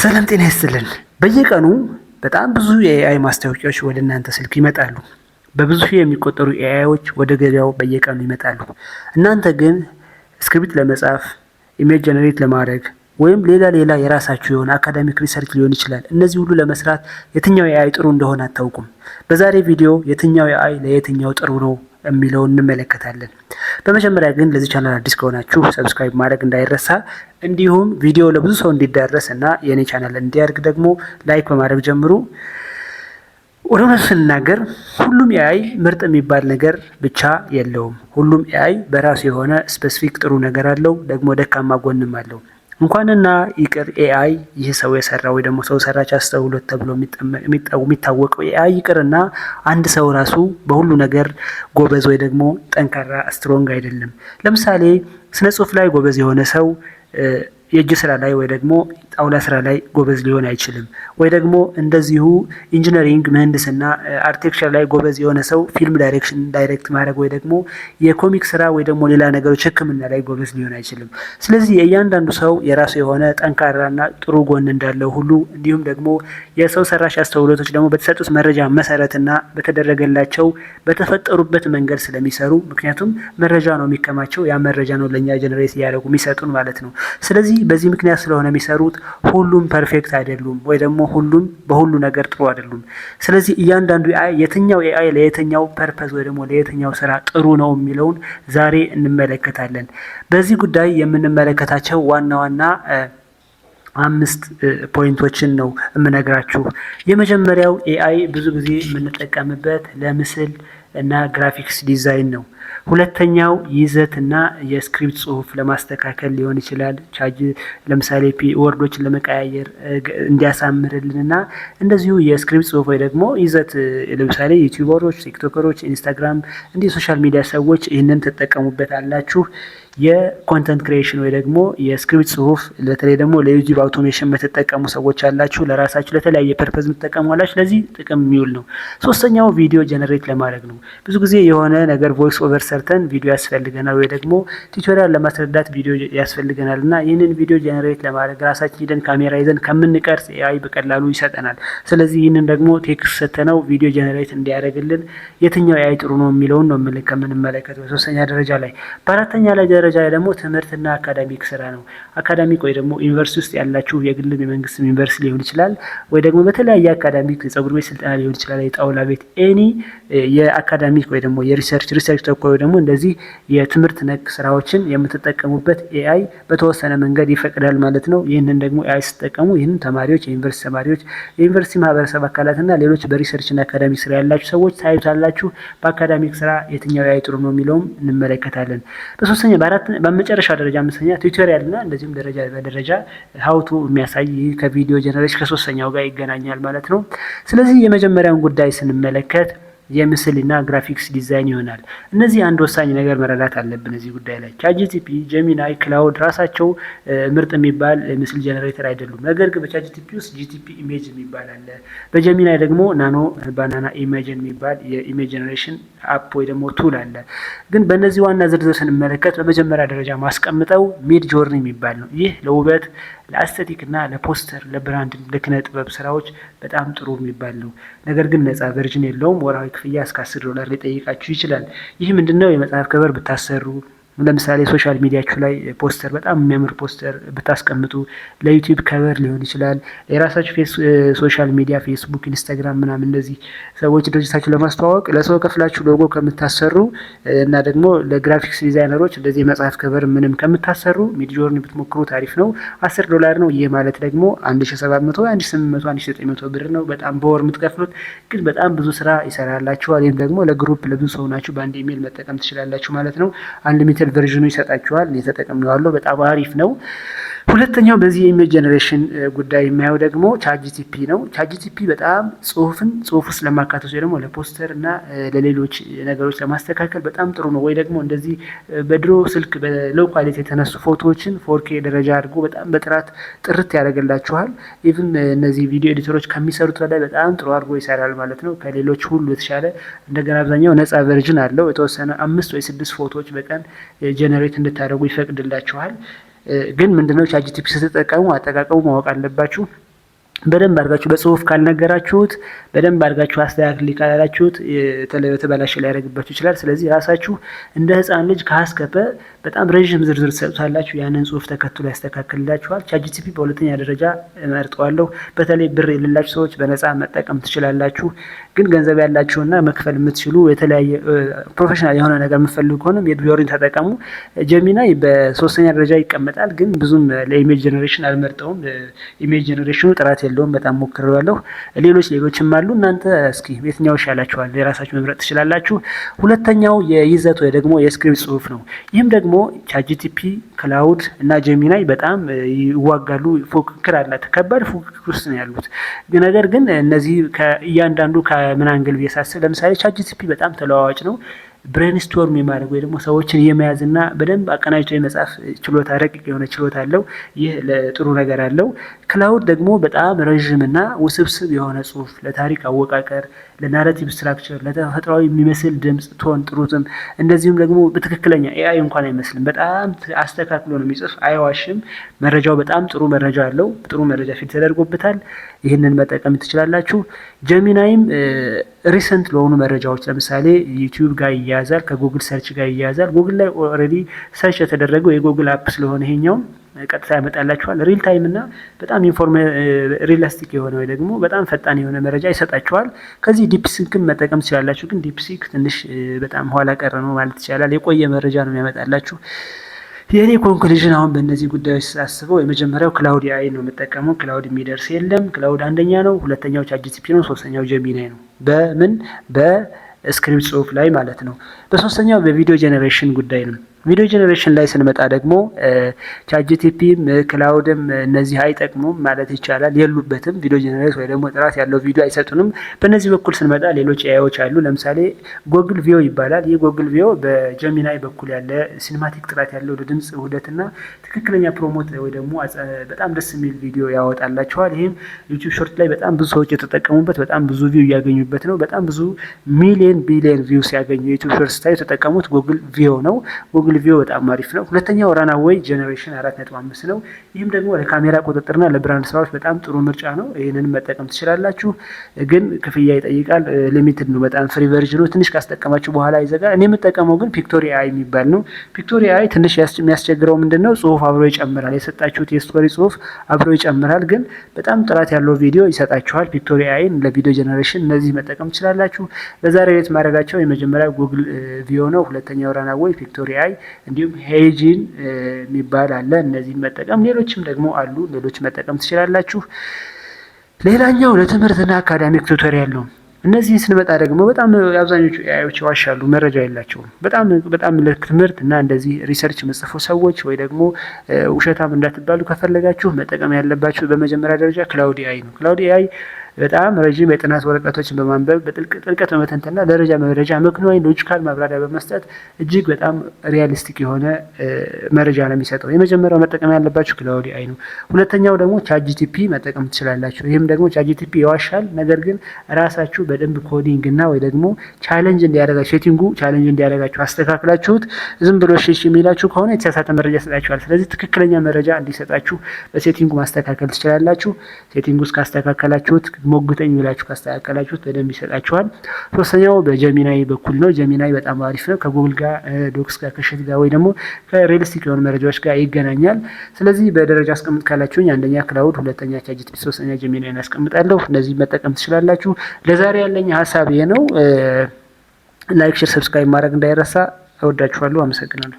ሰላም ጤና ይስጥልን። በየቀኑ በጣም ብዙ የኤአይ ማስታወቂያዎች ወደ እናንተ ስልክ ይመጣሉ። በብዙ ሺህ የሚቆጠሩ ኤአይዎች ወደ ገበያው በየቀኑ ይመጣሉ። እናንተ ግን ስክሪፕት ለመጻፍ፣ ኢሜጅ ጀነሬት ለማድረግ ወይም ሌላ የራሳችሁ የሆነ አካዳሚክ ሪሰርች ሊሆን ይችላል። እነዚህ ሁሉ ለመስራት የትኛው ኤአይ ጥሩ እንደሆነ አታውቁም። በዛሬ ቪዲዮ የትኛው ኤአይ ለየትኛው ጥሩ ነው የሚለውን እንመለከታለን። በመጀመሪያ ግን ለዚህ ቻናል አዲስ ከሆናችሁ ሰብስክራይብ ማድረግ እንዳይረሳ፣ እንዲሁም ቪዲዮ ለብዙ ሰው እንዲዳረስ እና የኔ ቻናል እንዲያድግ ደግሞ ላይክ በማድረግ ጀምሩ። ወደ እውነቱ ስንናገር ሁሉም ኤአይ ምርጥ የሚባል ነገር ብቻ የለውም። ሁሉም ኤአይ በራሱ የሆነ ስፔሲፊክ ጥሩ ነገር አለው፣ ደግሞ ደካማ ጎንም አለው። እንኳንና ይቅር ኤአይ ይህ ሰው የሰራው ወይ ደግሞ ሰው ሰራሽ አስተውሎት ተብሎ የሚታወቀው ኤአይ ይቅርና አንድ ሰው ራሱ በሁሉ ነገር ጎበዝ ወይ ደግሞ ጠንካራ ስትሮንግ አይደለም። ለምሳሌ ስነ ጽሁፍ ላይ ጎበዝ የሆነ ሰው የእጅ ስራ ላይ ወይ ደግሞ ጣውላ ስራ ላይ ጎበዝ ሊሆን አይችልም። ወይ ደግሞ እንደዚሁ ኢንጂነሪንግ፣ ምህንድስና፣ አርክቴክቸር ላይ ጎበዝ የሆነ ሰው ፊልም ዳይሬክት ማድረግ ወይ ደግሞ የኮሚክ ስራ ወይ ደግሞ ሌላ ነገሮች ሕክምና ላይ ጎበዝ ሊሆን አይችልም። ስለዚህ የእያንዳንዱ ሰው የራሱ የሆነ ጠንካራና ጥሩ ጎን እንዳለው ሁሉ እንዲሁም ደግሞ የሰው ሰራሽ አስተውሎቶች ደግሞ በተሰጡት መረጃ መሰረትና በተደረገላቸው በተፈጠሩበት መንገድ ስለሚሰሩ፣ ምክንያቱም መረጃ ነው የሚከማቸው፣ ያ መረጃ ነው ለእኛ ጀነሬት እያደረጉ የሚሰጡን ማለት ነው። ስለዚህ በዚህ ምክንያት ስለሆነ የሚሰሩት ሁሉም ፐርፌክት አይደሉም ወይ ደግሞ ሁሉም በሁሉ ነገር ጥሩ አይደሉም። ስለዚህ እያንዳንዱ ኤአይ የትኛው ኤአይ ለየትኛው ፐርፐዝ ወይ ደግሞ ለየትኛው ስራ ጥሩ ነው የሚለውን ዛሬ እንመለከታለን። በዚህ ጉዳይ የምንመለከታቸው ዋና 5 ፖይንቶችን ነው የምነግራችሁ። የመጀመሪያው ኤአይ ብዙ ጊዜ የምንጠቀምበት ለምስል እና ግራፊክስ ዲዛይን ነው። ሁለተኛው ይዘትና የስክሪፕት ጽሁፍ ለማስተካከል ሊሆን ይችላል። ለምሳሌ ወርዶችን ለመቀያየር እንዲያሳምርልንና እንደዚሁ የስክሪፕት ጽሁፍ ወይ ደግሞ ይዘት ለምሳሌ ዩቲዩበሮች፣ ቲክቶከሮች፣ ኢንስታግራም እንዲህ ሶሻል ሚዲያ ሰዎች ይህንን ትጠቀሙበት አላችሁ። የኮንተንት ክሪኤሽን ወይ ደግሞ የስክሪፕት ጽሁፍ በተለይ ደግሞ ለዩቲዩብ አውቶሜሽን የምትጠቀሙ ሰዎች አላችሁ። ለራሳችሁ ለተለያየ ፐርፐዝ የምትጠቀሙ አላችሁ። ለዚህ ጥቅም የሚውል ነው። ሶስተኛው ቪዲዮ ጀነሬት ለማድረግ ነው። ብዙ ጊዜ የሆነ ነገር ቮይስ ኦቨር ሰርተን ቪዲዮ ያስፈልገናል ወይ ደግሞ ቱቶሪያል ለማስረዳት ቪዲዮ ያስፈልገናል እና ይህንን ቪዲዮ ጀነሬት ለማድረግ ራሳችን ሂደን ካሜራ ይዘን ከምንቀርጽ ኤአይ በቀላሉ ይሰጠናል። ስለዚህ ይህንን ደግሞ ቴክስት ሰተነው ቪዲዮ ጀነሬት እንዲያደርግልን የትኛው ኤአይ ጥሩ ነው የሚለውን ነው ከምንመለከተው በሶስተኛ ደረጃ ላይ። በአራተኛ ላይ ደረጃ ላይ ደግሞ ትምህርትና አካዳሚክ ስራ ነው። አካዳሚክ ወይ ደግሞ ዩኒቨርሲቲ ውስጥ ያላችሁ የግልም የመንግስትም ዩኒቨርሲቲ ሊሆን ይችላል ወይ ደግሞ በተለያየ አካዳሚክ የጸጉር ቤት ስልጠና ሊሆን ይችላል፣ የጣውላ ቤት ኤኒ የአካዳሚክ ወይ ደግሞ የሪሰርች ተኮር ደግሞ እንደዚህ የትምህርት ነክ ስራዎችን የምትጠቀሙበት ኤአይ በተወሰነ መንገድ ይፈቅዳል ማለት ነው። ይህንን ደግሞ ኤአይ ስትጠቀሙ ይህንን ተማሪዎች፣ የዩኒቨርሲቲ ተማሪዎች፣ የዩኒቨርሲቲ ማህበረሰብ አካላትና ሌሎች በሪሰርችና አካዳሚክ ስራ ያላችሁ ሰዎች ታዩታላችሁ። በአካዳሚክ ስራ የትኛው ኤአይ ጥሩ ነው የሚለውም እንመለከታለን። በሶስተኛ በመጨረሻ ደረጃ አምስተኛ ቱቶሪያል እና እንደዚሁም ደረጃ በደረጃ ሀውቱ የሚያሳይ ከቪዲዮ ጀነሬሽን ከሶስተኛው ጋር ይገናኛል ማለት ነው። ስለዚህ የመጀመሪያውን ጉዳይ ስንመለከት የምስልና ግራፊክስ ዲዛይን ይሆናል። እነዚህ አንድ ወሳኝ ነገር መረዳት አለብን እዚህ ጉዳይ ላይ። ቻትጂቲፒ፣ ጀሚናይ፣ ክላውድ ራሳቸው ምርጥ የሚባል ምስል ጀነሬተር አይደሉም። ነገር ግን በቻትጂቲፒ ውስጥ ጂቲፒ ኢሜጅ የሚባል አለ። በጀሚናይ ደግሞ ባናና ኢሜጅን የሚባል የኢሜጅ ጀነሬሽን አፕ ወይ ደግሞ ቱል አለ። ግን በእነዚህ ዋና ዝርዝር ስንመለከት በመጀመሪያ ደረጃ ማስቀምጠው ሚድ ጆርኒ የሚባል ነው። ይህ ለውበት ለአስቴቲክ እና ለፖስተር ለብራንድ ለኪነ ጥበብ ስራዎች በጣም ጥሩ የሚባል ነው። ነገር ግን ነፃ ቨርዥን የለውም። ወርሃዊ ክፍያ እስከ $10 ሊጠይቃችሁ ይችላል። ይህ ምንድነው? የመጽሐፍ ከቨር ብታሰሩ፣ ለምሳሌ ሶሻል ሚዲያችሁ ላይ ፖስተር በጣም የሚያምር ፖስተር ብታስቀምጡ፣ ለዩቲዩብ ከቨር ሊሆን ይችላል። የራሳችሁ ሶሻል ሚዲያ ፌስቡክ፣ ኢንስታግራም ምናምን እንደዚህ ሰዎች ድርጅታችሁ ለማስተዋወቅ ለሰው ከፍላችሁ ሎጎ ከምታሰሩ እና ደግሞ ለግራፊክስ ዲዛይነሮች እንደዚህ የመጽሐፍ ከቨር ምንም ከምታሰሩ ሚድጆርኒ ብትሞክሩ ታሪፍ ነው። $10 ነው። ይህ ማለት ደግሞ 1700፣ 1800፣ 1900 ብር ነው። በጣም በወር የምትከፍሉት ግን በጣም ብዙ ስራ ይሰራላችኋል። ይህም ደግሞ ለግሩፕ ለብዙ ሰው ናችሁ በአንድ ኢሜል መጠቀም ትችላላችሁ ማለት ነው። አንሊሚትድ ቨርዥኑ ይሰጣችኋል። ተጠቅሜዋለሁ፣ በጣም አሪፍ ነው። ሁለተኛው በዚህ የኢሜጅ ጀነሬሽን ጉዳይ የማየው ደግሞ ቻትጂቲፒ ነው። ቻትጂቲፒ በጣም ጽሁፍ ውስጥ ለማካተት ወይ ደግሞ ለፖስተር እና ለሌሎች ነገሮች ለማስተካከል በጣም ጥሩ ነው። ወይ ደግሞ እንደዚህ በድሮ ስልክ በሎው ኳሊቲ የተነሱ ፎቶዎችን 4K ደረጃ አድርጎ በጣም በጥራት ጥርት ያደርግላችኋል። ኢቭን እነዚህ ቪዲዮ ኤዲተሮች ከሚሰሩት በላይ በጣም ጥሩ አድርጎ ይሰራል ማለት ነው፣ ከሌሎች ሁሉ የተሻለ። እንደገና አብዛኛው ነፃ ቨርዥን አለው። የተወሰነ 5 ወይ 6 ፎቶዎች በቀን ጀነሬት እንድታደርጉ ይፈቅድላችኋል። ግን ምንድነው ቻትጂቲፒ ስትጠቀሙ አጠቃቀሙ ማወቅ አለባችሁ። በደንብ አድርጋችሁ በጽሁፍ ካልነገራችሁት በደንብ አድርጋችሁ አስተካክል ካላላችሁት የተበላሸ ሊያደርግባችሁ ይችላል። ስለዚህ ራሳችሁ እንደ ህፃን ልጅ ከሀስከፈ በጣም ረዥም ዝርዝር ትሰጡታላችሁ። ያንን ጽሁፍ ተከትሎ ያስተካክልላችኋል። ቻትጂፒቲ በሁለተኛ ደረጃ እመርጠዋለሁ። በተለይ ብር የሌላችሁ ሰዎች በነፃ መጠቀም ትችላላችሁ። ግን ገንዘብ ያላችሁና መክፈል የምትችሉ የተለያየ ፕሮፌሽናል የሆነ ነገር የምትፈልጉ ከሆነም ሚድጆርኒን ተጠቀሙ። ጀሚናይ በሶስተኛ ደረጃ ይቀመጣል። ግን ብዙም ለኢሜጅ ጀነሬሽን አልመርጠውም። ኢሜጅ ጀነሬሽኑ ጥራት የለውም። በጣም ሞክሬዋለሁ። ሌሎችም አሉ። እናንተ እስኪ የትኛው ይሻላችኋል? የራሳችሁ መምረጥ ትችላላችሁ። ሁለተኛው የይዘት ወይ ደግሞ የስክሪፕት ጽሁፍ ነው። ይህም ደግሞ ቻትጂፒቲ፣ ክላውድ እና ጀሚናይ በጣም ይዋጋሉ። ፉክክር አላት። ከባድ ፉክክር ውስጥ ነው ያሉት። ነገር ግን እነዚህ እያንዳንዱ ከምን አንግል ቢያሳስብ፣ ለምሳሌ ቻትጂፒቲ በጣም ተለዋዋጭ ነው። ብሬንስቶርም የማድረግ ወይ ደግሞ ሰዎችን የመያዝና በደንብ አቀናጅቶ የመጻፍ ችሎታ፣ ረቂቅ የሆነ ችሎታ አለው። ይህ ለጥሩ ነገር አለው። ክላውድ ደግሞ በጣም ረዥምና ውስብስብ የሆነ ጽሁፍ፣ ለታሪክ አወቃቀር፣ ለናሬቲቭ ስትራክቸር፣ ለተፈጥሯዊ የሚመስል ድምጽ፣ ቶን፣ ጥሩትም እንደዚሁም ደግሞ በትክክለኛ ኤአይ እንኳን አይመስልም። በጣም አስተካክሎ ነው የሚጽፍ፣ አይዋሽም። መረጃው በጣም ጥሩ መረጃ አለው። ጥሩ መረጃ ፊት ተደርጎበታል። ይህንን መጠቀም ትችላላችሁ። ጀሚናይም ሪሰንት ለሆኑ መረጃዎች ለምሳሌ ዩቲዩብ ጋር ይያያዛል፣ ከጉግል ሰርች ጋር ይያያዛል። ጉግል ላይ ኦልሬዲ ሰርች የተደረገው የጉግል አፕ ስለሆነ ይሄኛውም ቀጥታ ያመጣላችኋል። ሪል ታይም እና በጣም ሪላስቲክ የሆነ ወይ ደግሞ በጣም ፈጣን የሆነ መረጃ ይሰጣችኋል። ከዚህ ዲፕሲክን መጠቀም ትችላላችሁ። ግን ዲፕሲክ ትንሽ በጣም ኋላ ቀረ ነው ማለት ይቻላል። የቆየ መረጃ ነው የሚያመጣላችሁ። የኔ ኮንክሉዥን አሁን በእነዚህ ጉዳዮች ሳስበው የመጀመሪያው ክላውድ ኤአይ ነው የምጠቀመው። ክላውድ የሚደርስ የለም። ክላውድ አንደኛ ነው፣ ሁለተኛው ቻትጂፒቲ ነው፣ ሶስተኛው ጀሚናይ ነው። በስክሪፕት ጽሁፍ ላይ ማለት ነው። በሶስተኛው በቪዲዮ ጄኔሬሽን ጉዳይ ነው። ቪዲዮ ጄኔሬሽን ላይ ስንመጣ ደግሞ ቻትጂፒቲም ክላውድም እነዚህ አይጠቅሙም ማለት ይቻላል፣ የሉበትም። ቪዲዮ ጄኔሬት ወይ ደግሞ ጥራት ያለው ቪዲዮ አይሰጡንም። በእነዚህ በኩል ስንመጣ ሌሎች ኤአይዎች አሉ። ለምሳሌ ጎግል ቪዮ ይባላል። ይህ ጎግል ቪዮ በጀሚናይ በኩል ያለ ሲኒማቲክ ጥራት ያለው ለድምጽ ውህደትና ትክክለኛ ፕሮሞት ወይ ደግሞ በጣም ደስ የሚል ቪዲዮ ያወጣላቸዋል። ይህም ዩቲዩብ ሾርት ላይ በጣም ብዙ ሰዎች የተጠቀሙበት፣ በጣም ብዙ ቪው እያገኙበት ነው። በጣም ብዙ ሚሊየን ቢሊየን ቪው ሲያገኙ የዩቲዩብ ሾርት ስታዩ የተጠቀሙት ጎግል ቪዮ ነው። ጉግል ቪዮ በጣም አሪፍ ነው። ሁለተኛው ራናዌይ ጄኔሬሽን 4.5 ነው። ይህም ደግሞ ለካሜራ ቁጥጥርና ለብራንድ ስራዎች በጣም ጥሩ ምርጫ ነው። ይህንን መጠቀም ትችላላችሁ። ግን ክፍያ ይጠይቃል። ሊሚትድ ነው በጣም ፍሪ ቨርዥኑ ትንሽ ካስጠቀማችሁ በኋላ ይዘጋል። እኔ የምጠቀመው ግን ፒክቶሪ ኤአይ የሚባል ነው። ፒክቶሪ ኤአይ ትንሽ የሚያስቸግረው ምንድነው? ጽሁፍ አብሮ ይጨምራል። የሰጣችሁት የስቶሪ ጽሁፍ አብሮ ይጨምራል። ግን በጣም ጥራት ያለው ቪዲዮ ይሰጣችኋል። ፒክቶሪ ኤአይን ለቪዲዮ ጄኔሬሽን እነዚህ መጠቀም ትችላላችሁ። በዛሬ ሬት ማድረጋቸው የመጀመሪያው ጉግል ቪዮ ነው። ሁለተኛው ራናዌይ፣ ፒክቶሪ ኤአይ እንዲሁም ሄጂን የሚባል አለ። እነዚህን መጠቀም ሌሎችም ደግሞ አሉ። ሌሎች መጠቀም ትችላላችሁ። ሌላኛው ለትምህርትና አካዳሚክ ቱቶሪያል ነው። እነዚህን ስንመጣ ደግሞ በጣም አብዛኞቹ ኤአይዎች ይዋሻሉ፣ መረጃ የላቸውም። በጣም ለትምህርት እና እንደዚህ ሪሰርች መጽፉ ሰዎች ወይ ደግሞ ውሸታም እንዳትባሉ ከፈለጋችሁ መጠቀም ያለባችሁ በመጀመሪያ ደረጃ ክላውድ ኤአይ ነው። ክላውድ ኤአይ በጣም ረዥም የጥናት ወረቀቶችን በማንበብ በጥልቀት በመተንተና ደረጃ መረጃ ምክንያዊ ሎጂካል ማብራሪያ በመስጠት እጅግ በጣም ሪያሊስቲክ የሆነ መረጃ ነው የሚሰጠው። የመጀመሪያው መጠቀም ያለባችሁ ክላውድ ኤአይ ነው። ሁለተኛው ደግሞ ቻትጂፒቲ መጠቀም ትችላላችሁ። ይህም ደግሞ ቻትጂፒቲ ይዋሻል፣ ነገር ግን ራሳችሁ በደንብ ኮዲንግ እና ወይ ደግሞ ቻሌንጅ እንዲያደርጋችሁ ሴቲንጉ ቻሌንጅ እንዲያደርጋችሁ አስተካክላችሁት ዝም ብሎ ሽሽ የሚላችሁ ከሆነ የተሳሳተ መረጃ ይሰጣችኋል። ስለዚህ ትክክለኛ መረጃ እንዲሰጣችሁ በሴቲንጉ ማስተካከል ትችላላችሁ። ሴቲንጉ ውስጥ ካስተካከላችሁት ሞግተኝ ብላችሁ ካስተካከላችሁት በደንብ ይሰጣችኋል። ሶስተኛው በጀሚናይ በኩል ነው። ጀሚናይ በጣም አሪፍ ነው። ከጉግል ጋር ዶክስ ጋር ከሸት ጋር ወይ ደግሞ ከሪያሊስቲክ የሆኑ መረጃዎች ጋር ይገናኛል። ስለዚህ በደረጃ አስቀምጥ ካላችሁኝ አንደኛ ክላውድ፣ ሁለተኛ ቻትጂፒቲ፣ ሶስተኛ ጀሚናይን አስቀምጣለሁ። እነዚህ መጠቀም ትችላላችሁ። ለዛሬ ያለኝ ሀሳብ ይሄ ነው። ላይክ፣ ሼር፣ ሰብስክራይብ ማድረግ እንዳይረሳ። እወዳችኋለሁ። አመሰግናለሁ።